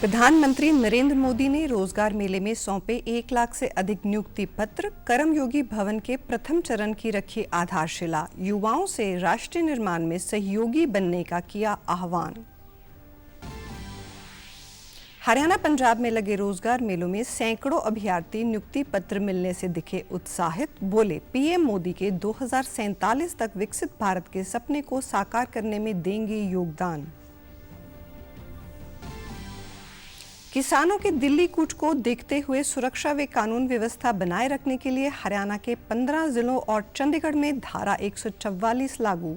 प्रधानमंत्री नरेंद्र मोदी ने रोजगार मेले में सौंपे 1 लाख से अधिक नियुक्ति पत्र। कर्मयोगी भवन के प्रथम चरण की रखी आधारशिला। युवाओं से राष्ट्रीय निर्माण में सहयोगी बनने का किया आह्वान। हरियाणा पंजाब में लगे रोजगार मेलों में सैकड़ों अभ्यर्थी नियुक्ति पत्र मिलने से दिखे उत्साहित। बोले, पीएम मोदी के 2047 तक विकसित भारत के सपने को साकार करने में देंगे योगदान। किसानों के दिल्ली कूच को देखते हुए सुरक्षा व कानून व्यवस्था बनाए रखने के लिए हरियाणा के 15 जिलों और चंडीगढ़ में धारा 144 लागू।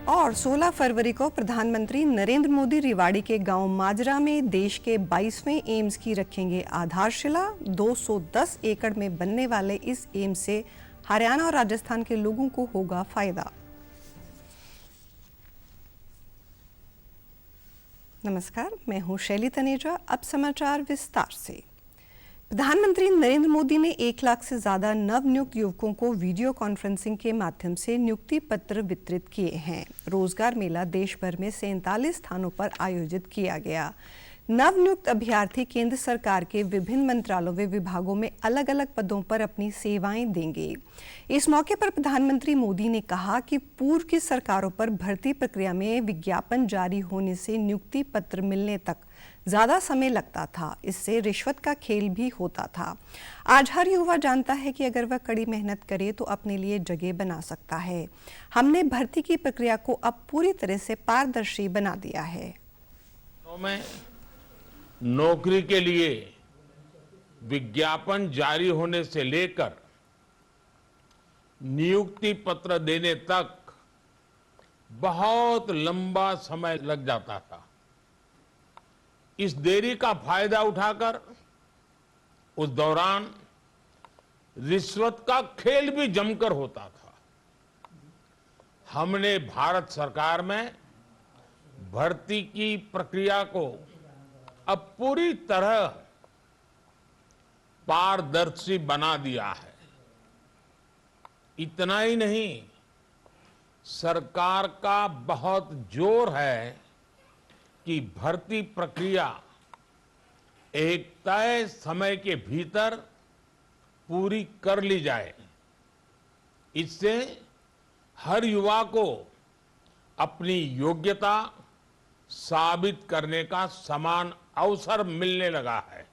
और 16 फरवरी को प्रधानमंत्री नरेंद्र मोदी रेवाड़ी के गांव माजरा में देश के 22वें एम्स की रखेंगे आधारशिला। 210 एकड़ में बनने वाले इस एम्स से हरियाणा और राजस्थान के लोगों को होगा फायदा। नमस्कार, मैं हूं शैली तनेजा। अब समाचार विस्तार से। प्रधानमंत्री नरेंद्र मोदी ने 1 लाख से ज्यादा नवनियुक्त युवकों को वीडियो कॉन्फ्रेंसिंग के माध्यम से नियुक्ति पत्र वितरित किए हैं। रोजगार मेला देश भर में 47 स्थानों पर आयोजित किया गया। नवनियुक्त अभ्यर्थी केंद्र सरकार के विभिन्न मंत्रालयों व विभागों में अलग अलग पदों पर अपनी सेवाएं देंगे। इस मौके पर प्रधानमंत्री मोदी ने कहा कि पूर्व की सरकारों पर भर्ती प्रक्रिया में विज्ञापन जारी होने से नियुक्ति पत्र मिलने तक ज्यादा समय लगता था। इससे रिश्वत का खेल भी होता था। आज हर युवा जानता है कि अगर वह कड़ी मेहनत करे तो अपने लिए जगह बना सकता है। हमने भर्ती की प्रक्रिया को अब पूरी तरह से पारदर्शी बना दिया है। नौकरी के लिए विज्ञापन जारी होने से लेकर नियुक्ति पत्र देने तक बहुत लंबा समय लग जाता था। इस देरी का फायदा उठाकर उस दौरान रिश्वत का खेल भी जमकर होता था। हमने भारत सरकार में भर्ती की प्रक्रिया को अब पूरी तरह पारदर्शी बना दिया है। इतना ही नहीं, सरकार का बहुत जोर है कि भर्ती प्रक्रिया एक तय समय के भीतर पूरी कर ली जाए। इससे हर युवा को अपनी योग्यता साबित करने का समान अवसर मिलने लगा है।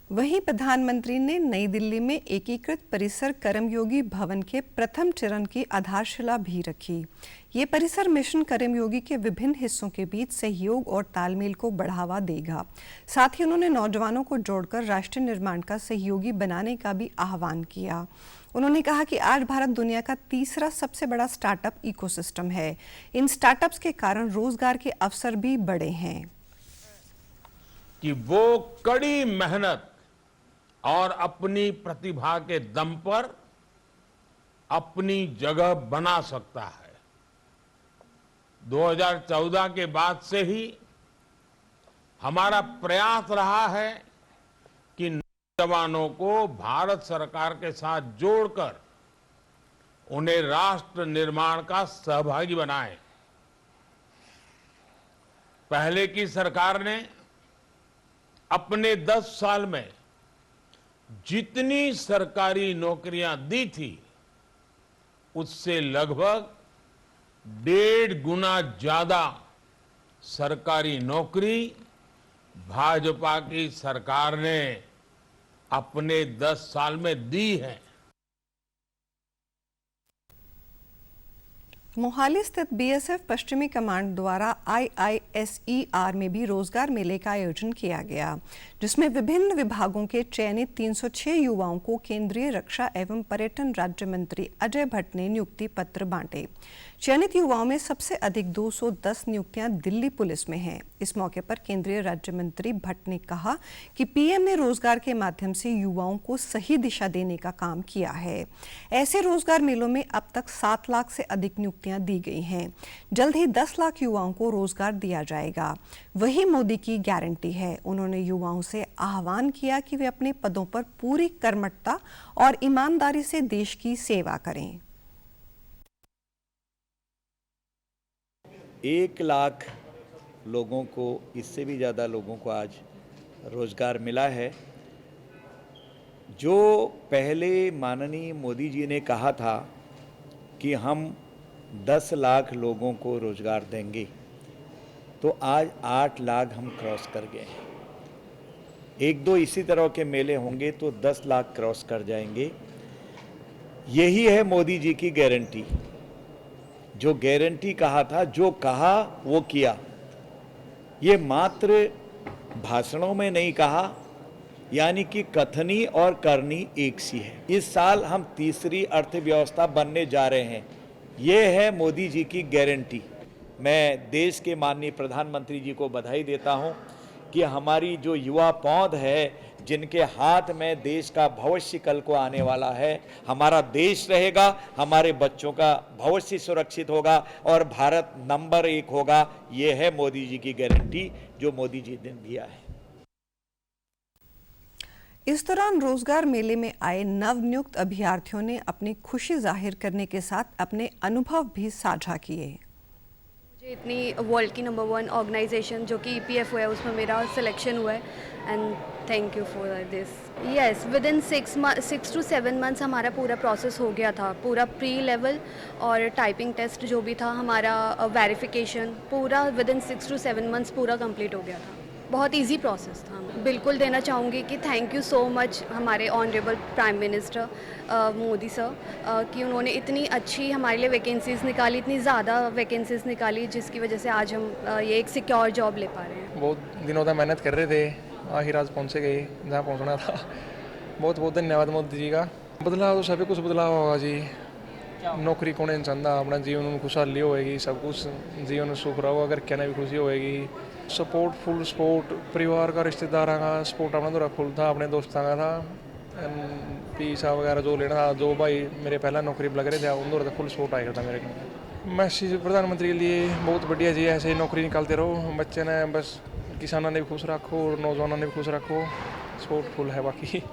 वहीं प्रधानमंत्री ने नई दिल्ली में एकीकृत परिसर कर्मयोगी भवन के प्रथम चरण की आधारशिला भी रखी। ये परिसर मिशन कर्मयोगी के विभिन्न हिस्सों के बीच सहयोग और तालमेल को बढ़ावा देगा। साथ ही उन्होंने नौजवानों को जोड़कर राष्ट्र निर्माण का सहयोगी बनाने का भी आह्वान किया। उन्होंने कहा कि आज भारत दुनिया का तीसरा सबसे बड़ा स्टार्टअप इकोसिस्टम है। इन स्टार्टअप्स के कारण रोजगार के अवसर भी बढ़े हैं। कि वो कड़ी मेहनत और अपनी प्रतिभा के दम पर अपनी जगह बना सकता है। 2014 के बाद से ही हमारा प्रयास रहा है कि नौजवानों को भारत सरकार के साथ जोड़कर उन्हें राष्ट्र निर्माण का सहभागी बनाएं। पहले की सरकार ने अपने 10 साल में जितनी सरकारी नौकरियां दी थी उससे लगभग 1.5 गुना ज्यादा सरकारी नौकरी भाजपा की सरकार ने अपने 10 साल में दी है। मोहाली स्थित बीएसएफ पश्चिमी कमांड द्वारा IISER में भी रोजगार मेले का आयोजन किया गया, जिसमें विभिन्न विभागों के चयनित 306 युवाओं को केंद्रीय रक्षा एवं पर्यटन राज्य मंत्री अजय भट्ट ने नियुक्ति पत्र बांटे। चयनित युवाओं में सबसे अधिक 210 नियुक्तियां दिल्ली पुलिस में हैं। इस मौके पर केंद्रीय राज्य मंत्री भट्ट ने कहा कि पीएम ने रोजगार के माध्यम से युवाओं को सही दिशा देने का काम किया है। ऐसे रोजगार मेलों में अब तक 7 लाख से अधिक नियुक्तियां दी गई हैं। जल्द ही 10 लाख युवाओं को रोजगार दिया जाएगा। वही मोदी की गारंटी है। उन्होंने युवाओं से आह्वान किया कि वे अपने पदों पर पूरी कर्मठता और ईमानदारी से देश की सेवा करें। 1 लाख लोगों को, इससे भी ज़्यादा लोगों को आज रोज़गार मिला है। जो पहले माननीय मोदी जी ने कहा था कि हम 10 लाख लोगों को रोज़गार देंगे, तो आज 8 लाख हम क्रॉस कर गए हैं। 1-2 इसी तरह के मेले होंगे तो 10 लाख क्रॉस कर जाएंगे। यही है मोदी जी की गारंटी। जो गारंटी कहा था, जो कहा वो किया। ये मात्र भाषणों में नहीं कहा, यानी कि कथनी और करनी एक सी है। इस साल हम तीसरी अर्थव्यवस्था बनने जा रहे हैं। ये है मोदी जी की गारंटी। मैं देश के माननीय प्रधानमंत्री जी को बधाई देता हूं कि हमारी जो युवा पौध है, जिनके हाथ में देश का भविष्य कल को आने वाला है, हमारा देश रहेगा, हमारे बच्चों का भविष्य सुरक्षित होगा और भारत नंबर 1 होगा। ये है मोदी जी की गारंटी जो मोदी जी ने दिया है। इस दौरान रोजगार मेले में आए नवनियुक्त अभ्यर्थियों ने अपनी खुशी जाहिर करने के साथ अपने अनुभव भी साझा किए। मुझे इतनी वर्ल्ड की नंबर 1 ऑर्गेनाइजेशन जो कि EPFO है, उसमें मेरा सिलेक्शन हुआ है and thank you for this. Yes, with in 6 to 7 months हमारा पूरा प्रोसेस हो गया था। पूरा प्री लेवल और टाइपिंग टेस्ट जो भी था, हमारा वेरिफिकेशन पूरा विद इन 6 to 7 मंथ्स पूरा कंप्लीट हो गया था। बहुत इजी प्रोसेस था। बिल्कुल देना चाहूँगी कि थैंक यू सो मच हमारे honourable prime minister Modi sir कि उन्होंने इतनी अच्छी हमारे लिए वैकेंसीज़ निकाली, इतनी ज़्यादा वैकेंसीज़ निकाली, जिसकी वजह से आज हम ये एक सिक्योर जॉब ले पा रहे हैं। बहुत दिनों तक मेहनत कर रहे थे, आखिर आज पहुँचे गए जहाँ पहुँचना था। बहुत बहुत धन्यवाद मोदी जी का। बदलाव तो सभी कुछ बदलाव होगा जी। नौकरी कौन नहीं चाहता, अपना जीवन में खुशहाली होएगी, सब कुछ जीवन में सुख रहोगा, अगर कहना भी खुशी होएगी। सपोर्ट, फुल सपोर्ट, परिवार का, रिश्तेदारों का सपोर्ट अपना थोड़ा फुल था, अपने दोस्तों का था। पैसा वगैरह जो लेना था, जो भाई मेरे पहला नौकरी लग रहे थे, उन दोनों फुल सपोर्ट आएगा था मेरे को। मैसेज प्रधानमंत्री के लिए बहुत बढ़िया जी, ऐसे ही नौकरी निकालते रहो। बच्चे ने बस, किसानों ने भी खुश रखो और नौजवानों ने भी खुश रखो। सपोर्ट फुल है बाकी।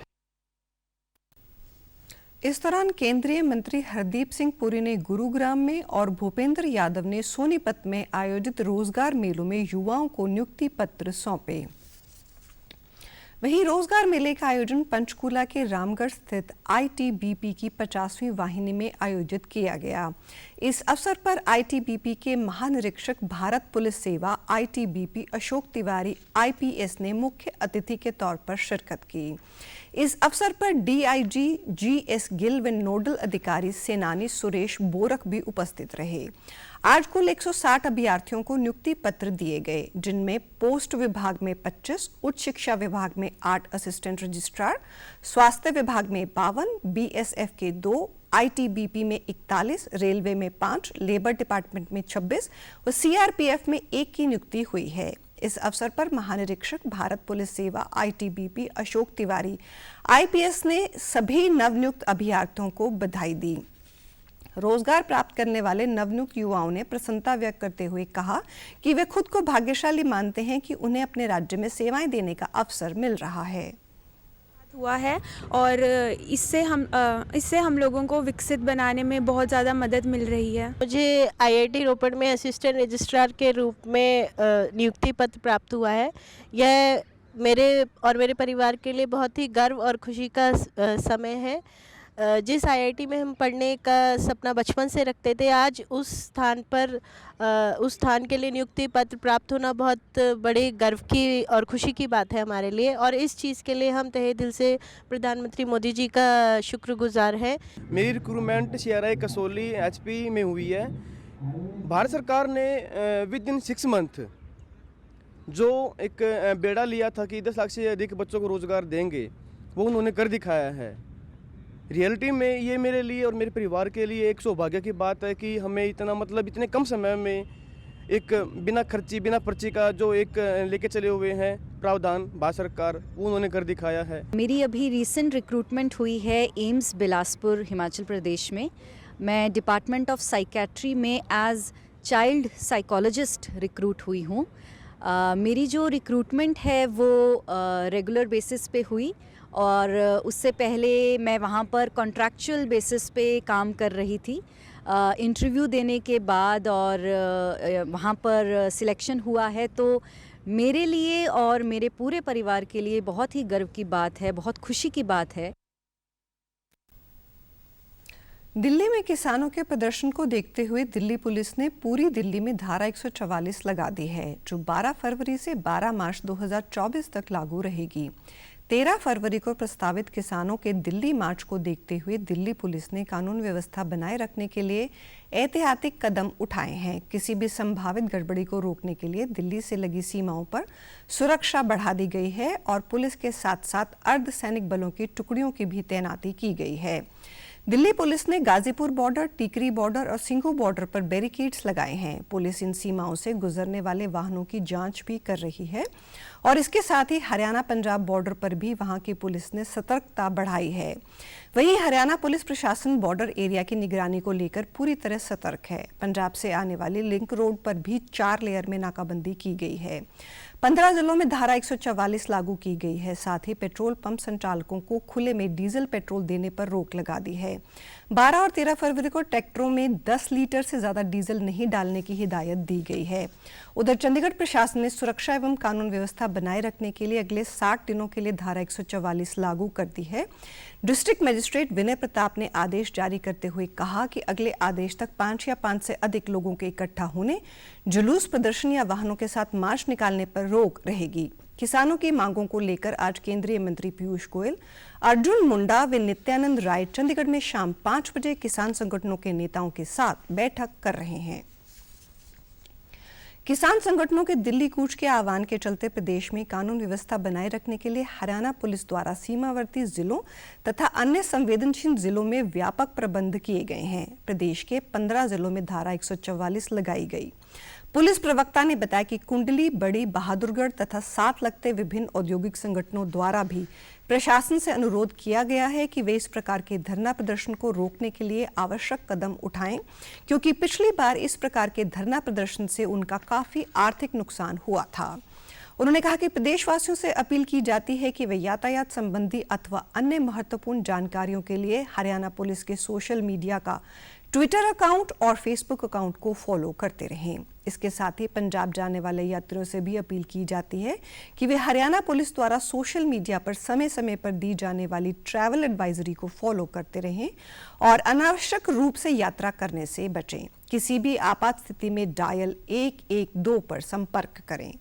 इस दौरान केंद्रीय मंत्री हरदीप सिंह पुरी ने गुरुग्राम में और भूपेंद्र यादव ने सोनीपत में आयोजित रोजगार मेलों में युवाओं को नियुक्ति पत्र सौंपे। वहीं रोजगार मेले का आयोजन पंचकूला के रामगढ़ स्थित ITBP की 50वीं वाहिनी में आयोजित किया गया। इस अवसर पर ITBP के महानिरीक्षक भारत पुलिस सेवा ITBP अशोक तिवारी IPS ने मुख्य अतिथि के तौर पर शिरकत की। इस अवसर पर DIG GS गिल व नोडल अधिकारी सेनानी सुरेश बोरक भी उपस्थित रहे। आज कुल 160 अभ्यर्थियों को नियुक्ति पत्र दिए गए, जिनमें पोस्ट विभाग में 25, उच्च शिक्षा विभाग में 8 असिस्टेंट रजिस्ट्रार, स्वास्थ्य विभाग में 52, BSF के 2, ITBP में 41, रेलवे में 5, लेबर डिपार्टमेंट में 26 और CRPF में 1 की नियुक्ति हुई है। इस अवसर पर महानिरीक्षक भारत पुलिस सेवा ITBP अशोक तिवारी IPS ने सभी नवनियुक्त अभ्यर्थियों को बधाई दी। रोजगार प्राप्त करने वाले नवनियुक्त युवाओं ने प्रसन्नता व्यक्त करते हुए कहा कि वे खुद को भाग्यशाली मानते हैं कि उन्हें अपने राज्य में सेवाएं देने का अवसर मिल रहा है। हुआ है और इससे हम लोगों को विकसित बनाने में बहुत ज़्यादा मदद मिल रही है। मुझे IIT रोपड़ में असिस्टेंट रजिस्ट्रार के रूप में नियुक्ति पत्र प्राप्त हुआ है। यह मेरे और मेरे परिवार के लिए बहुत ही गर्व और खुशी का समय है। जिस IIT में हम पढ़ने का सपना बचपन से रखते थे, आज उस स्थान के लिए नियुक्ति पत्र प्राप्त होना बहुत बड़े गर्व की और खुशी की बात है हमारे लिए, और इस चीज़ के लिए हम तहे दिल से प्रधानमंत्री मोदी जी का शुक्रगुजार हैं। मेरी रिक्रूटमेंट CRI कसौली HP में हुई है। भारत सरकार ने विद इन 6 मंथ जो एक बेड़ा लिया था कि 10 लाख से अधिक बच्चों को रोज़गार देंगे, वो उन्होंने कर दिखाया है। रियलिटी में ये मेरे लिए और मेरे परिवार के लिए एक सौभाग्य की बात है कि हमें इतने कम समय में एक बिना खर्ची, बिना पर्ची का जो एक लेके चले हुए हैं प्रावधान भारत सरकार, वो उन्होंने कर दिखाया है। मेरी अभी रिसेंट रिक्रूटमेंट हुई है एम्स बिलासपुर हिमाचल प्रदेश में। मैं डिपार्टमेंट ऑफ साइकेट्री में एज चाइल्ड साइकोलॉजिस्ट रिक्रूट हुई हूँ। मेरी जो रिक्रूटमेंट है वो रेगुलर बेसिस पे हुई और उससे पहले मैं वहाँ पर कॉन्ट्रैक्चुअल बेसिस पे काम कर रही थी। इंटरव्यू देने के बाद और वहाँ पर सिलेक्शन हुआ है, तो मेरे लिए और मेरे पूरे परिवार के लिए बहुत ही गर्व की बात है, बहुत खुशी की बात है। दिल्ली में किसानों के प्रदर्शन को देखते हुए दिल्ली पुलिस ने पूरी दिल्ली में धारा 144 लगा दी है, जो 12 फरवरी से 12 मार्च 2024 तक लागू रहेगी। 13 फरवरी को प्रस्तावित किसानों के दिल्ली मार्च को देखते हुए दिल्ली पुलिस ने कानून व्यवस्था बनाए रखने के लिए एहतियाती कदम उठाए हैं। किसी भी संभावित गड़बड़ी को रोकने के लिए दिल्ली से लगी सीमाओं पर सुरक्षा बढ़ा दी गई है और पुलिस के साथ साथ अर्धसैनिक बलों की टुकड़ियों की भी तैनाती की गई है। दिल्ली पुलिस ने गाजीपुर बॉर्डर, टीकरी बॉर्डर और सिंघू बॉर्डर पर बैरिकेड्स लगाए हैं। पुलिस इन सीमाओं से गुजरने वाले वाहनों की जांच भी कर रही है और इसके साथ ही हरियाणा पंजाब बॉर्डर पर भी वहां की पुलिस ने सतर्कता बढ़ाई है। वहीं हरियाणा पुलिस प्रशासन बॉर्डर एरिया की निगरानी को लेकर पूरी तरह सतर्क है। पंजाब से आने वाली लिंक रोड पर भी 4 लेयर में नाकाबंदी की गई है। 15 जिलों में धारा 144 लागू की गई है। साथ ही पेट्रोल पंप संचालकों को खुले में डीजल पेट्रोल देने पर रोक लगा दी है। 12 और 13 फरवरी को ट्रैक्टरों में 10 लीटर से ज्यादा डीजल नहीं डालने की हिदायत दी गई है। उधर चंडीगढ़ प्रशासन ने सुरक्षा एवं कानून व्यवस्था बनाए रखने के लिए अगले 60 दिनों के लिए धारा 144 लागू कर दी है। डिस्ट्रिक्ट मजिस्ट्रेट विनय प्रताप ने आदेश जारी करते हुए कहा कि अगले आदेश तक 5 या 5 से अधिक लोगों के इकट्ठा होने, जुलूस, प्रदर्शन या वाहनों के साथ मार्च निकालने पर रोक रहेगी। किसानों की मांगों को लेकर आज केंद्रीय मंत्री पीयूष गोयल, अर्जुन मुंडा व नित्यानंद राय चंडीगढ़ में शाम 5 बजे किसान संगठनों के नेताओं के साथ बैठक कर रहे हैं। किसान संगठनों के दिल्ली कूच के आह्वान के चलते प्रदेश में कानून व्यवस्था बनाए रखने के लिए हरियाणा पुलिस द्वारा सीमावर्ती जिलों तथा अन्य संवेदनशील जिलों में व्यापक प्रबंध किए गए हैं। प्रदेश के 15 जिलों में धारा 144 लगाई गई। पुलिस प्रवक्ता ने बताया कि कुंडली, बड़ी, बहादुरगढ़ तथा साथ लगते विभिन्न औद्योगिक संगठनों द्वारा भी प्रशासन से अनुरोध किया गया है कि वे इस प्रकार के धरना प्रदर्शन को रोकने के लिए आवश्यक कदम उठाएं, क्योंकि पिछली बार इस प्रकार के धरना प्रदर्शन से उनका काफी आर्थिक नुकसान हुआ था। उन्होंने कहा कि प्रदेशवासियों से अपील की जाती है कि वे यातायात संबंधी अथवा अन्य महत्वपूर्ण जानकारियों के लिए हरियाणा पुलिस के सोशल मीडिया का ट्विटर अकाउंट और फेसबुक अकाउंट को फॉलो करते रहें। इसके साथ ही पंजाब जाने वाले यात्रियों से भी अपील की जाती है कि वे हरियाणा पुलिस द्वारा सोशल मीडिया पर समय समय पर दी जाने वाली ट्रैवल एडवाइजरी को फॉलो करते रहें और अनावश्यक रूप से यात्रा करने से बचें। किसी भी आपात स्थिति में डायल 112 पर संपर्क करें।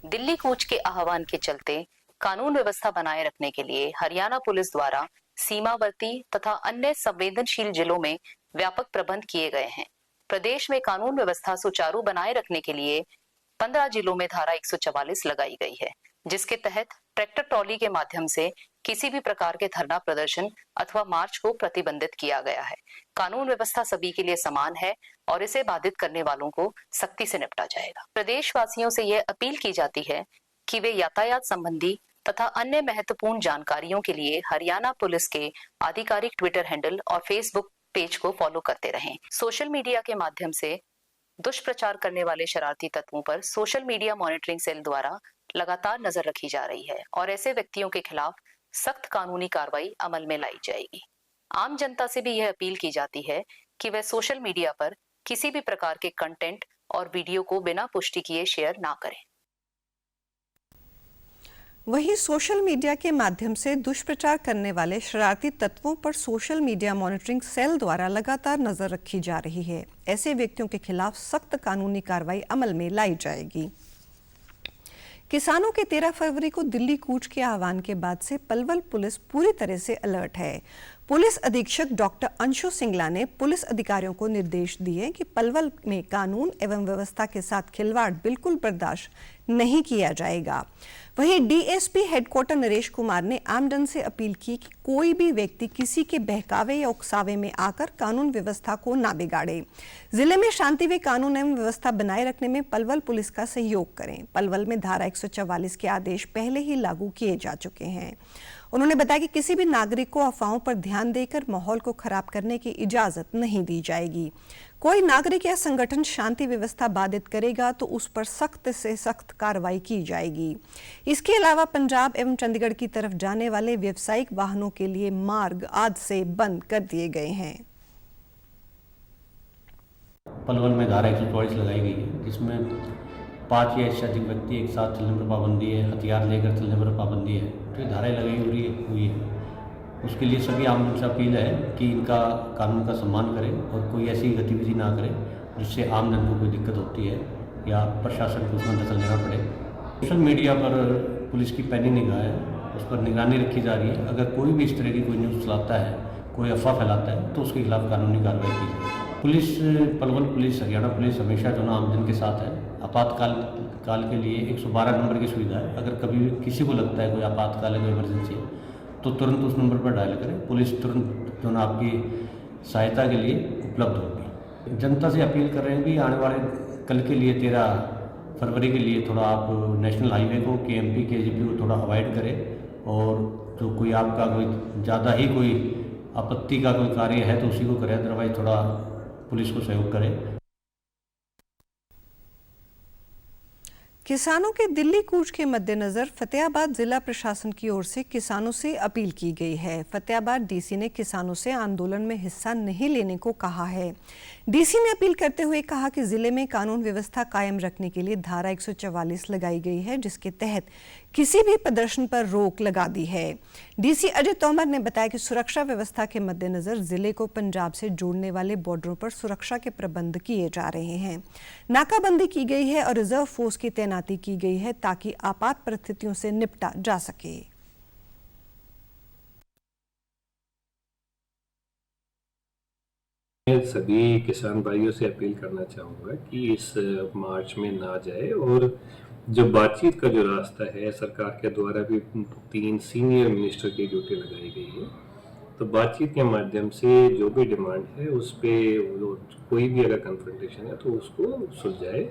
दिल्ली कूच के आह्वान के चलते कानून व्यवस्था बनाए रखने के लिए हरियाणा पुलिस द्वारा सीमावर्ती तथा अन्य संवेदनशील जिलों में व्यापक प्रबंध किए गए हैं। प्रदेश में कानून व्यवस्था सुचारू बनाए रखने के लिए 15 जिलों में धारा 144 लगाई गई है, जिसके तहत ट्रैक्टर ट्रॉली के माध्यम से किसी भी प्रकार के धरना प्रदर्शन अथवा मार्च को प्रतिबंधित किया गया है। कानून व्यवस्था सभी के लिए समान है और इसे बाधित करने वालों को सख्ती से निपटा जाएगा। प्रदेशवासियों से यह अपील की जाती है कि वे यातायात संबंधी तथा अन्य महत्वपूर्ण जानकारियों के लिए हरियाणा पुलिस के आधिकारिक ट्विटर हैंडल और फेसबुक पेज को फॉलो करते रहें। सोशल मीडिया के माध्यम से दुष्प्रचार करने वाले शरारती तत्वों पर सोशल मीडिया मॉनिटरिंग सेल द्वारा लगातार नजर रखी जा रही है और ऐसे व्यक्तियों के खिलाफ सख्त कानूनी कार्रवाई अमल में लाई जाएगी। आम जनता से भी यह अपील की जाती है कि वह सोशल मीडिया पर किसी भी प्रकार के कंटेंट और वीडियो को बिना पुष्टि किए शेयर ना करें। वहीं सोशल मीडिया के माध्यम से दुष्प्रचार करने वाले शरारती तत्वों पर सोशल मीडिया मॉनिटरिंग सेल द्वारा लगातार नजर रखी जा रही है। ऐसे व्यक्तियों के खिलाफ सख्त कानूनी कार्रवाई अमल में लाई जाएगी। किसानों के 13 फरवरी को दिल्ली कूच के आह्वान के बाद से पलवल पुलिस पूरी तरह से अलर्ट है। पुलिस अधीक्षक डॉक्टर अंशु सिंगला ने पुलिस अधिकारियों को निर्देश दिए कि पलवल में कानून एवं व्यवस्था के साथ खिलवाड़ बिल्कुल बर्दाश्त नहीं किया जाएगा। वहीं डीएसपी हेडक्वार्टर नरेश कुमार ने आमजन से अपील की कि कोई भी व्यक्ति किसी के बहकावे या उकसावे में आकर कानून व्यवस्था को ना बिगाड़े। जिले में शांति व कानून एवं व्यवस्था बनाए रखने में पलवल पुलिस का सहयोग करें। पलवल में धारा 144 के आदेश पहले ही लागू किए जा चुके हैं। उन्होंने बताया कि किसी भी नागरिक को अफवाहों पर ध्यान देकर माहौल को खराब करने की इजाजत नहीं दी जाएगी। कोई नागरिक या संगठन शांति व्यवस्था बाधित करेगा तो उस पर सख्त से सख्त कार्रवाई की जाएगी। इसके अलावा पंजाब एवं चंडीगढ़ की तरफ जाने वाले व्यावसायिक वाहनों के लिए मार्ग आज से बंद कर दिए गए हैं। पलवल में धारा 144 लगाई गई है, जिसमें 5 या इससे अधिक व्यक्ति एक साथ चलने पर पाबंदी है, हथियार लेकर चलने पर पाबंदी है, तो ये धाराएँ लगाई हुई है। उसके लिए सभी आम लोगों से अपील है कि इनका कानून का सम्मान करें और कोई ऐसी गतिविधि ना करें जिससे आम जन को कोई दिक्कत होती है या प्रशासन को उसमें दखल देना पड़े। सोशल मीडिया पर पुलिस की पैनी निगाह है, उस पर निगरानी रखी जा रही है। अगर कोई भी इस तरह की कोई न्यूज़ चलाता है, कोई अफवाह फैलाता है, तो उसके खिलाफ कानूनी कार्रवाई की जाए। Police, Palwal police, Haryana police हमेशा जो ना आम जन के साथ है। आपातकाल के लिए 112 नंबर की सुविधा है। अगर कभी किसी को लगता है कोई आपातकाल है, कोई इमरजेंसी है, तो तुरंत उस नंबर पर डायल करें। पुलिस तुरंत जो ना आपकी सहायता के लिए उपलब्ध होगी। जनता से अपील कर रहे हैं कि आने वाले कल के लिए 13 फरवरी के लिए थोड़ा आप नेशनल हाईवे को, KMP KGP को थोड़ा अवॉइड करें और जो कोई आपका कोई ज़्यादा ही कोई आपत्ति का कोई कार्य है तो उसी को करें, अदरवाइज थोड़ा पुलिस को सहयोग करें। किसानों के दिल्ली कूच के मद्देनजर फतेहाबाद जिला प्रशासन की ओर से किसानों से अपील की गई है। फतेहाबाद डीसी ने किसानों से आंदोलन में हिस्सा नहीं लेने को कहा है। डीसी ने अपील करते हुए कहा कि जिले में कानून व्यवस्था कायम रखने के लिए धारा 144 लगाई गई है, जिसके तहत किसी भी प्रदर्शन पर रोक लगा दी है। डीसी अजय तोमर ने बताया कि सुरक्षा व्यवस्था के मद्देनजर जिले को पंजाब से जोड़ने वाले बॉर्डरों पर सुरक्षा के प्रबंध किए जा रहे हैं। नाकाबंदी की गई है और रिजर्व फोर्स की तैनाती की गई है ताकि आपात परिस्थितियों से निपटा जा सके। मैं सभी किसान भाइयों से अपील करना चाहूँगा कि इस मार्च में ना जाए और जो बातचीत का जो रास्ता है, सरकार के द्वारा भी 3 सीनियर मिनिस्टर की ड्यूटी लगाई गई है, तो बातचीत के माध्यम से जो भी डिमांड है उस पर कोई भी अगर कन्फ्रंटेशन है तो उसको सुलझाए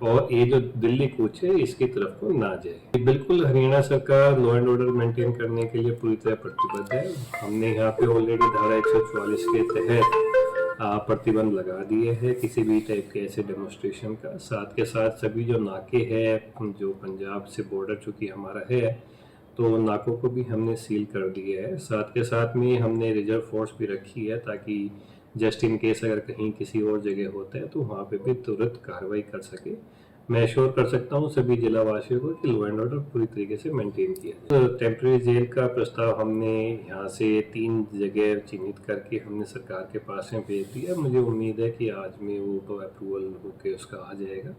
और ये जो दिल्ली कूच है इसकी तरफ को ना जाए। बिल्कुल हरियाणा सरकार लॉ एंड ऑर्डर मेंटेन करने के लिए पूरी तरह प्रतिबद्ध है। हमने यहाँ पे ऑलरेडी धारा 144 के तहत प्रतिबंध लगा दिए हैं किसी भी टाइप के ऐसे डेमोन्स्ट्रेशन का। साथ के साथ सभी जो नाके हैं जो पंजाब से बॉर्डर चूँकि हमारा है तो नाकों को भी हमने सील कर दिया है। साथ के साथ में हमने रिजर्व फोर्स भी रखी है ताकि जस्ट इन केस अगर कहीं किसी और जगह होता है तो वहाँ पे भी तुरंत कार्रवाई कर सके। मैं एश्योर कर सकता हूँ सभी जिला वासियों को कि लॉ एंड ऑर्डर पूरी तरीके से मेंटेन किया। तो टेम्प्रेरी जेल का प्रस्ताव हमने यहाँ से 3 जगह चिन्हित करके हमने सरकार के पास में भेज दिया। मुझे उम्मीद है कि आज में वो तो अप्रूवल होके उसका आ जाएगा।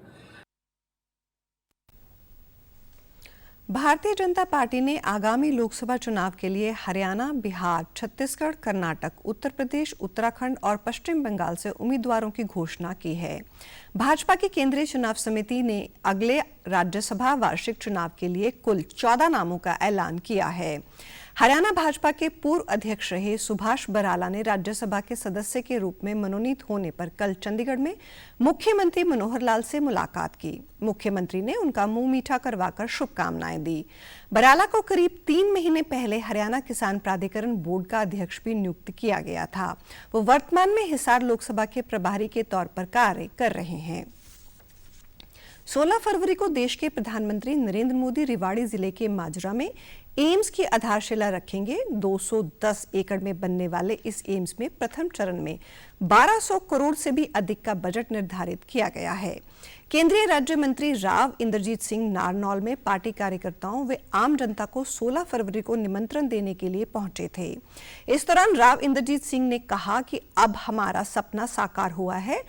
भारतीय जनता पार्टी ने आगामी लोकसभा चुनाव के लिए हरियाणा, बिहार, छत्तीसगढ़, कर्नाटक, उत्तर प्रदेश, उत्तराखंड और पश्चिम बंगाल से उम्मीदवारों की घोषणा की है। भाजपा की केंद्रीय चुनाव समिति ने अगले राज्यसभा वार्षिक चुनाव के लिए कुल 14 नामों का ऐलान किया है। हरियाणा भाजपा के पूर्व अध्यक्ष रहे सुभाष बराला ने राज्यसभा के सदस्य के रूप में मनोनीत होने पर कल चंडीगढ़ में मुख्यमंत्री मनोहर लाल से मुलाकात की। मुख्यमंत्री ने उनका मुंह मीठा करवाकर शुभकामनाएं दी। बराला को करीब 3 महीने पहले हरियाणा किसान प्राधिकरण बोर्ड का अध्यक्ष भी नियुक्त किया गया था। वो वर्तमान में हिसार लोकसभा के प्रभारी के तौर पर कार्य कर रहे हैं। 16 फरवरी को देश के प्रधानमंत्री नरेंद्र मोदी रेवाड़ी जिले के माजरा में एम्स की आधारशिला रखेंगे। 210 एकड़ में बनने वाले इस एम्स में प्रथम चरण में 1200 करोड़ से भी अधिक का बजट निर्धारित किया गया है। केंद्रीय राज्य मंत्री राव इंद्रजीत सिंह नारनौल में पार्टी कार्यकर्ताओं व आम जनता को 16 फरवरी को निमंत्रण देने के लिए पहुंचे थे। इस दौरान राव इंद्रजीत सिंह ने कहा कि अब हमारा सपना साकार हुआ है।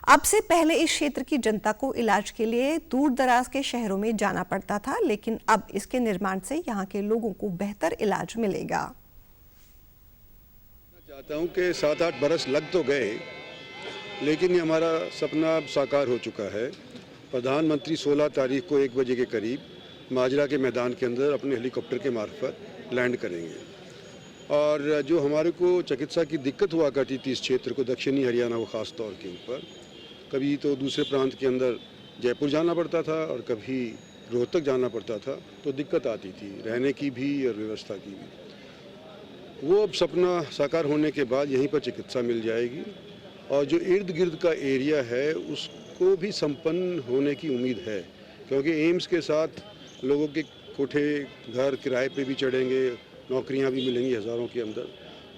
अब से पहले इस क्षेत्र की जनता को इलाज के लिए दूर दराज के शहरों में जाना पड़ता था, लेकिन अब इसके निर्माण से यहाँ के लोगों को बेहतर इलाज मिलेगा। चाहता हूँ कि 7-8 बरस लग तो गए, लेकिन हमारा सपना अब साकार हो चुका है। प्रधानमंत्री 16 तारीख को 1 बजे के करीब माजरा के मैदान के अंदर अपने हेलीकॉप्टर के मार्फत लैंड करेंगे और जो हमारे को चिकित्सा की दिक्कत हुआ करती थी इस क्षेत्र को, दक्षिणी हरियाणा को ख़ास तौर के ऊपर, कभी तो दूसरे प्रांत के अंदर जयपुर जाना पड़ता था और कभी रोहतक जाना पड़ता था, तो दिक्कत आती थी रहने की भी और व्यवस्था की भी। वो अब सपना साकार होने के बाद यहीं पर चिकित्सा मिल जाएगी और जो इर्द गिर्द का एरिया है उसको भी संपन्न होने की उम्मीद है, क्योंकि एम्स के साथ लोगों के कोठे घर किराए पे भी चढ़ेंगे, नौकरियां भी मिलेंगी हज़ारों के अंदर,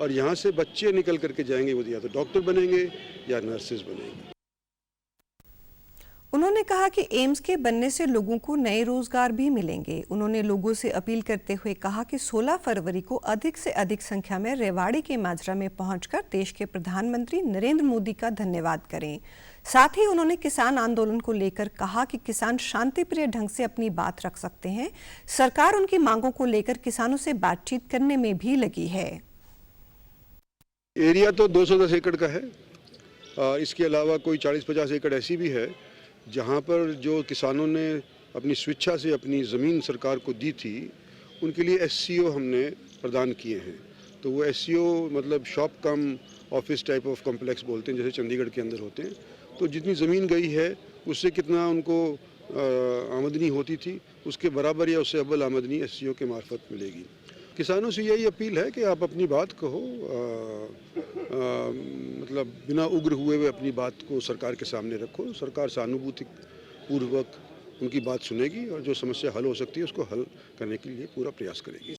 और यहाँ से बच्चे निकल करके जाएंगे, वो या तो डॉक्टर बनेंगे या नर्सेज बनेंगे। कहा कि एम्स के बनने से लोगों को नए रोजगार भी मिलेंगे। उन्होंने लोगों से अपील करते हुए कहा कि 16 फरवरी को अधिक से अधिक संख्या में रेवाड़ी के माजरा में पहुंचकर देश के प्रधानमंत्री नरेंद्र मोदी का धन्यवाद करें। साथ ही उन्होंने किसान आंदोलन को लेकर कहा कि किसान शांतिप्रिय ढंग से अपनी बात रख सकते हैं। सरकार उनकी मांगों को लेकर किसानों से बातचीत करने में भी लगी है। एरिया तो 210 एकड़ का है। इसके अलावा कोई 40-50 एकड़ ऐसी भी है जहाँ पर जो किसानों ने अपनी स्वेच्छा से अपनी ज़मीन सरकार को दी थी, उनके लिए SCO हमने प्रदान किए हैं। तो वो SCO मतलब shop come office type of complex बोलते हैं, जैसे चंडीगढ़ के अंदर होते हैं। तो जितनी ज़मीन गई है उससे कितना उनको आमदनी होती थी, उसके बराबर या उससे अव्वल आमदनी SCO के मार्फत मिलेगी। किसानों से यही अपील है कि आप अपनी बात कहो, मतलब बिना उग्र हुए अपनी बात को सरकार के सामने रखो। सरकार सहानुभूति पूर्वक उनकी बात सुनेगी और जो समस्या हल हो सकती है उसको हल करने के लिए पूरा प्रयास करेगी।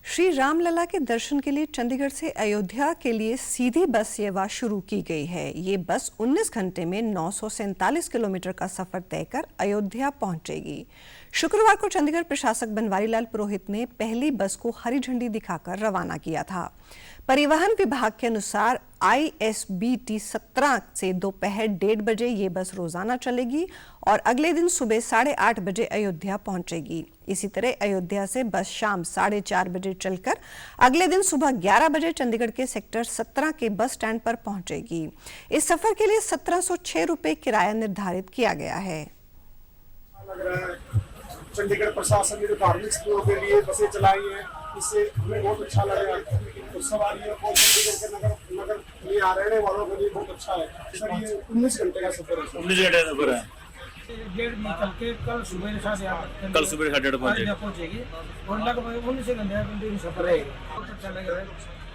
श्री रामलला के दर्शन के लिए चंडीगढ़ से अयोध्या के लिए सीधी बस सेवा शुरू की गई है। ये बस 19 घंटे में 947 किलोमीटर का सफर तय कर अयोध्या पहुंचेगी। शुक्रवार को चंडीगढ़ प्रशासक बनवारी लाल पुरोहित ने पहली बस को हरी झंडी दिखाकर रवाना किया था। परिवहन विभाग के अनुसार ISBT 17 से दोपहर 1:30 बजे ये बस रोजाना चलेगी और अगले दिन सुबह 8:30 बजे अयोध्या पहुंचेगी। इसी तरह अयोध्या से बस शाम 4:30 बजे चलकर अगले दिन सुबह 11 बजे चंडीगढ़ के सेक्टर 17 के बस स्टैंड पर पहुंचेगी। इस सफर के लिए 1706 रुपये किराया निर्धारित किया गया है। चंडीगढ़ प्रशासन ने जो धार्मिक स्थलों के लिए बसें चलाई हैं, इससे हमें बहुत अच्छा लग रहा है। तो सवारियों को चंडीगढ़ के नगर में आ रहने वालों के लिए बहुत अच्छा है। सर ये 19 घंटे का सफर है। 19 घंटे का सफर है। 1:30 निकल के कल सुबह 8:30 कल सुबह 8:30 पहुंचेगी और लगभग 19 घंटे का कंटिन्यू सफर है। बहुत अच्छा लग रहा है।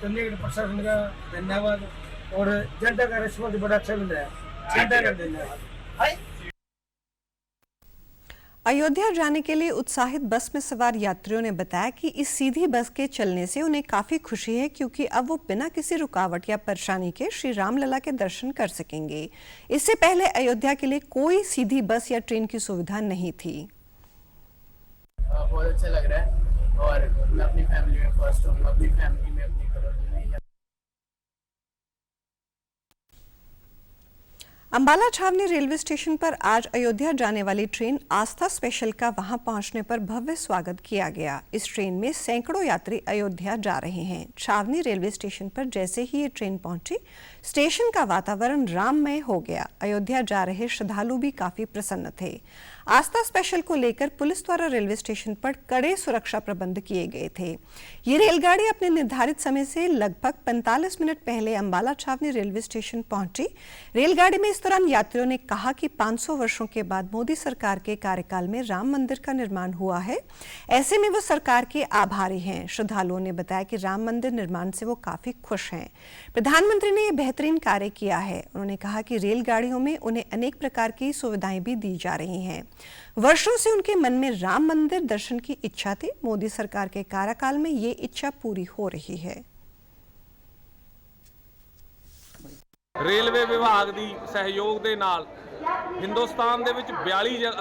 चंडीगढ़ प्रशासन का धन्यवाद और जनता का रिस्पॉन्स बड़ा अच्छा मिल रहा है। जनता का धन्यवाद। अयोध्या जाने के लिए उत्साहित बस में सवार यात्रियों ने बताया कि इस सीधी बस के चलने से उन्हें काफी खुशी है, क्योंकि अब वो बिना किसी रुकावट या परेशानी के श्री रामलला के दर्शन कर सकेंगे। इससे पहले अयोध्या के लिए कोई सीधी बस या ट्रेन की सुविधा नहीं थी। बहुत अच्छा लग रहा है और मैं अपनी फैमिली में फर्स्ट हूँ। अपनी फैमिली में अपनी अंबाला छावनी रेलवे स्टेशन पर आज अयोध्या जाने वाली ट्रेन आस्था स्पेशल का वहां पहुंचने पर भव्य स्वागत किया गया। इस ट्रेन में सैकड़ों यात्री अयोध्या जा रहे हैं। छावनी रेलवे स्टेशन पर जैसे ही ये ट्रेन पहुंची, स्टेशन का वातावरण राममय हो गया। अयोध्या जा रहे श्रद्धालु भी काफी प्रसन्न थे। आस्था स्पेशल को लेकर पुलिस द्वारा रेलवे स्टेशन पर कड़े सुरक्षा प्रबंध किए गए थे। ये रेलगाड़ी अपने निर्धारित समय से लगभग 45 मिनट पहले अंबाला छावनी रेलवे स्टेशन पहुंची। रेलगाड़ी में इस दौरान यात्रियों ने कहा कि 500 वर्षों के बाद मोदी सरकार के कार्यकाल में राम मंदिर का निर्माण हुआ है। ऐसे में वो सरकार के आभारी हैं। श्रद्धालुओं ने बताया कि राम मंदिर निर्माण से वो काफी खुश हैं। प्रधानमंत्री ने ये बेहतरीन कार्य किया है। उन्होंने कहा कि रेलगाड़ियों में उन्हें अनेक प्रकार की सुविधाएं भी दी जा रही हैं। वर्षों से उनके मन में राम मंदिर दर्शन की इच्छा थी। मोदी सरकार के कार्यकाल में ये इच्छा पूरी हो रही है। रेलवे विभाग ਦੀ सहयोग ਦੇ ਨਾਲ ਹਿੰਦੁਸਤਾਨ ਦੇ ਵਿੱਚ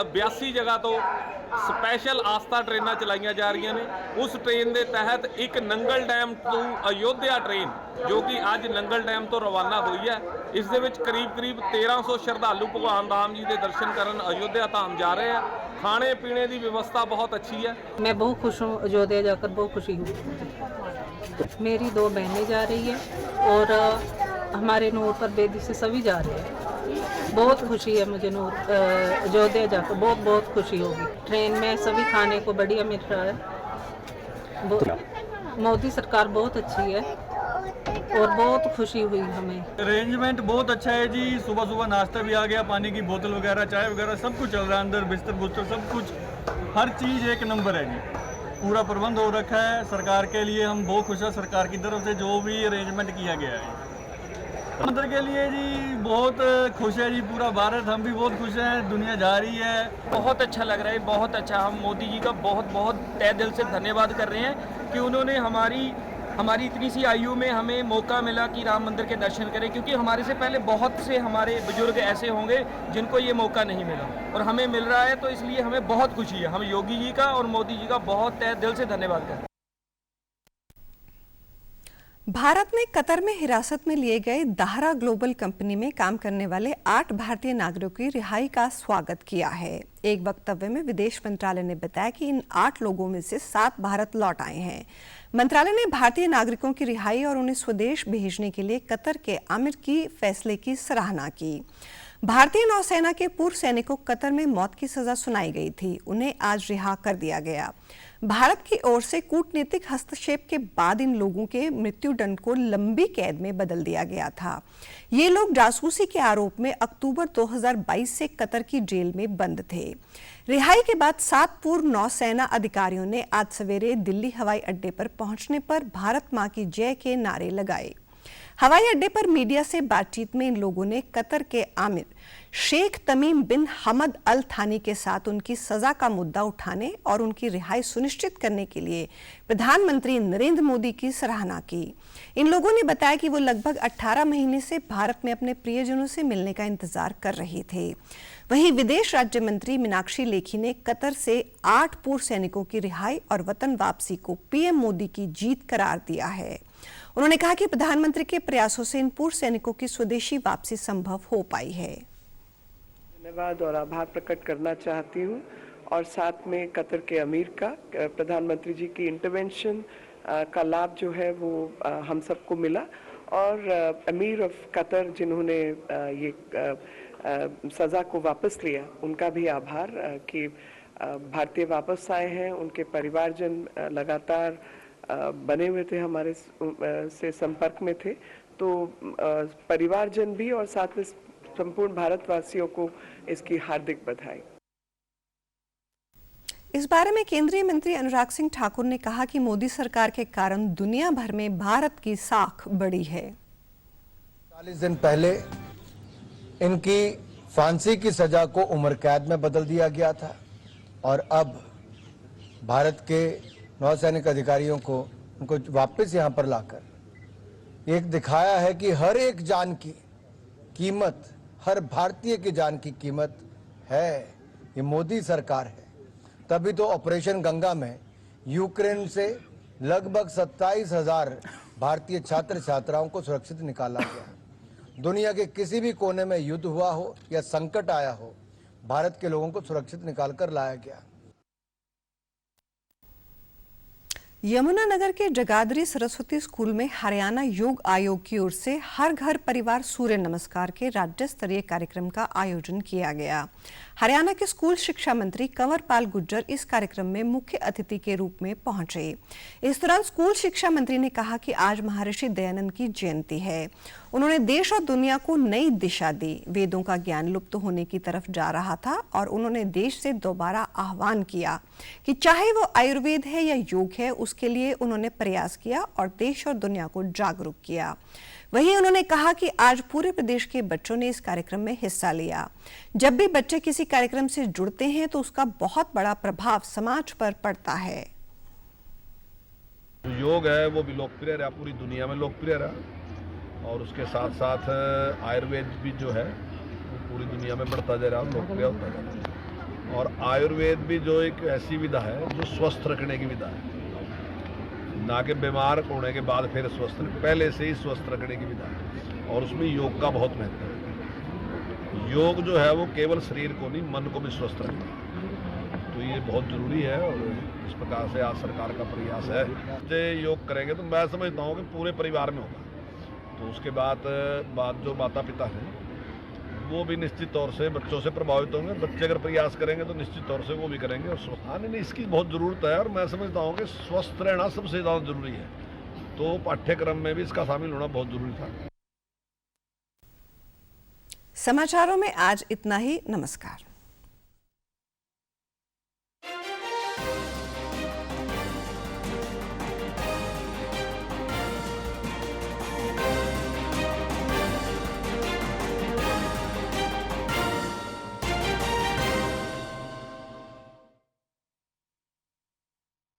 82 ਜਗ੍ਹਾ ਤੋਂ ਸਪੈਸ਼ਲ ਆਸਥਾ ਟ੍ਰੇਨਾਂ ਚਲਾਈਆਂ ਜਾ ਰਹੀਆਂ ਨੇ। ਉਸ ਟ੍ਰੇਨ ਦੇ ਤਹਿਤ ਇੱਕ ਨੰਗਲ ਡੈਮ ਤੋਂ ਅਯੋਧਿਆ ਟ੍ਰੇਨ ਜੋ ਕਿ ਅੱਜ ਨੰਗਲ ਡੈਮ ਤੋਂ ਰਵਾਨਾ ਹੋਈ ਹੈ। ਇਸ ਦੇ ਵਿੱਚ ਕਰੀਬ 1300 ਸ਼ਰਧਾਲੂ ਭਗਵਾਨ ਰਾਮ ਜੀ ਦੇ ਦਰਸ਼ਨ ਕਰਨ ਅਯੋਧਿਆ ਧਾਮ ਜਾ ਰਹੇ ਆ। खाने पीने की व्यवस्था बहुत अच्छी है। मैं बहुत खुश हूँ, अयोध्या जाकर बहुत खुशी हूँ। मेरी 2 बहनें जा रही है और हमारे नूर पर बेदी से सभी जा रहे हैं। बहुत खुशी है मुझे नूर अयोध्या जाकर बहुत खुशी होगी। ट्रेन में सभी खाने को बढ़िया मिल रहा है। मोदी सरकार बहुत अच्छी है और बहुत खुशी हुई हमें। अरेंजमेंट बहुत अच्छा है जी। सुबह नाश्ता भी आ गया, पानी की बोतल वगैरह, चाय वगैरह सब कुछ चल रहा है। अंदर बिस्तर सब कुछ, हर चीज़ एक नंबर है जी। पूरा प्रबंध हो रखा है सरकार के लिए। हम बहुत खुश हैं सरकार की तरफ से जो भी अरेंजमेंट किया गया है मंदिर के लिए जी। बहुत खुश है जी पूरा भारत। हम भी बहुत खुश हैं, दुनिया जा रही है। बहुत अच्छा लग रहा है, बहुत अच्छा। हम मोदी जी का बहुत तहे दिल से धन्यवाद कर रहे हैं कि उन्होंने हमारी हमारी इतनी सी आयु में हमें मौका मिला कि राम मंदिर के दर्शन करें, क्योंकि हमारे से पहले बहुत से हमारे बुजुर्ग ऐसे होंगे जिनको ये मौका नहीं मिला और हमें मिल रहा है, तो इसलिए हमें बहुत खुशी है। हम योगी जी का और मोदी जी का बहुत तहे दिल से धन्यवाद करते हैं। भारत ने कतर में हिरासत में लिए गए दाहरा ग्लोबल कंपनी में काम करने वाले 8 भारतीय नागरिकों की रिहाई का स्वागत किया है। एक वक्तव्य में विदेश मंत्रालय ने बताया कि इन 8 लोगों में से 7 भारत लौट आए हैं। मंत्रालय ने भारतीय नागरिकों की रिहाई और उन्हें स्वदेश भेजने के लिए कतर के आमिर की फैसले की सराहना की। भारतीय नौसेना के पूर्व सैनिकों को कतर में मौत की सजा सुनाई गई थी, उन्हें आज रिहा कर दिया गया। भारत की ओर से कूटनीतिक हस्तक्षेप के बाद इन लोगों के मृत्युदंड को लंबी कैद में बदल दिया गया था। ये लोग जासूसी के आरोप में अक्टूबर 2022 से कतर की जेल में बंद थे। रिहाई के बाद 7 पूर्व नौसेना अधिकारियों ने आज सवेरे दिल्ली हवाई अड्डे पर पहुंचने पर भारत मां की जय के नारे लगाए। हवाई अड्डे पर मीडिया से बातचीत में इन लोगों ने कतर के आमिर शेख तमीम बिन हमद अल थानी के साथ उनकी सजा का मुद्दा उठाने और उनकी रिहाई सुनिश्चित करने के लिए प्रधानमंत्री नरेंद्र मोदी की सराहना की। इन लोगों ने बताया कि वो लगभग 18 महीने से भारत में अपने प्रियजनों से मिलने का इंतजार कर रहे थे। वहीं विदेश राज्य मंत्री मीनाक्षी लेखी ने कतर से 8 पूर्व सैनिकों की रिहाई और वतन वापसी को पीएम मोदी की जीत करार दिया है। उन्होंने कहा कि प्रधानमंत्री के प्रयासों से इन पूर्व सैनिकों की स्वदेशी वापसी संभव हो पाई है। धन्यवाद और आभार प्रकट करना चाहती हूँ और साथ में कतर के अमीर का, प्रधानमंत्री जी की इंटरवेंशन का लाभ जो है वो हम सबको मिला और अमीर ऑफ कतर जिन्होंने ये सज़ा को वापस लिया, उनका भी आभार कि भारतीय वापस आए हैं। उनके परिवारजन लगातार बने हुए थे, हमारे से संपर्क में थे, तो परिवारजन भी और साथ में संपूर्ण भारतवासियों को इसकी हार्दिक बधाई। इस बारे में केंद्रीय मंत्री अनुराग सिंह ठाकुर ने कहा कि मोदी सरकार के कारण दुनिया भर में भारत की साख बढ़ी है। 40 दिन पहले इनकी फांसी की सजा को उम्र कैद में बदल दिया गया था और अब भारत के नौसैनिक अधिकारियों को उनको वापस यहाँ पर लाकर एक दिखाया है कि हर एक जान की कीमत, हर भारतीय की जान की कीमत है। ये मोदी सरकार है। तभी तो ऑपरेशन गंगा में यूक्रेन से लगभग 27,000 भारतीय छात्र छात्राओं को सुरक्षित निकाला गया। दुनिया के किसी भी कोने में युद्ध हुआ हो या संकट आया हो, भारत के लोगों को सुरक्षित निकालकर लाया गया। यमुनानगर के जगाधरी सरस्वती स्कूल में हरियाणा योग आयोग की ओर से हर घर परिवार सूर्य नमस्कार के राज्य स्तरीय कार्यक्रम का आयोजन किया गया। हरियाणा के स्कूल शिक्षा मंत्री कंवरपाल गुर्जर इस कार्यक्रम में मुख्य अतिथि के रूप में पहुंचे। इस दौरान स्कूल शिक्षा मंत्री ने कहा कि आज महर्षि दयानंद की जयंती है। उन्होंने देश और दुनिया को नई दिशा दी। वेदों का ज्ञान लुप्त होने की तरफ जा रहा था और उन्होंने देश से दोबारा आह्वान किया कि चाहे वो आयुर्वेद है या योग है, उसके लिए उन्होंने प्रयास किया और देश और दुनिया को जागरूक किया। वहीं उन्होंने कहा कि आज पूरे प्रदेश के बच्चों ने इस कार्यक्रम में हिस्सा लिया। जब भी बच्चे किसी कार्यक्रम से जुड़ते हैं तो उसका बहुत बड़ा प्रभाव समाज पर पड़ता है। योग है वो भी लोकप्रिय रहा, पूरी दुनिया में लोकप्रिय रहा और उसके साथ साथ आयुर्वेद भी जो है वो पूरी दुनिया में बढ़ता जा रहा है, लोकप्रिय होता जा रहा है। और आयुर्वेद भी जो एक ऐसी विधा है जो स्वस्थ रखने की विधा है, ना कि बीमार होने के बाद फिर स्वस्थ, पहले से ही स्वस्थ रखने की विधा है और उसमें योग का बहुत महत्व है। योग जो है वो केवल शरीर को नहीं, मन को भी स्वस्थ रखता है, तो ये बहुत जरूरी है और इस प्रकार से आज सरकार का प्रयास है। बच्चे योग करेंगे तो मैं समझता हूँ कि पूरे परिवार में होगा, तो उसके बाद जो माता पिता हैं वो भी निश्चित तौर से बच्चों से प्रभावित होंगे। बच्चे अगर प्रयास करेंगे तो निश्चित तौर से वो भी करेंगे और स्वस्थ नहीं, इसकी बहुत ज़रूरत है और मैं समझता हूँ कि स्वस्थ रहना सबसे ज़्यादा जरूरी है, तो पाठ्यक्रम में भी इसका शामिल होना बहुत जरूरी था। समाचारों में आज इतना ही। नमस्कार।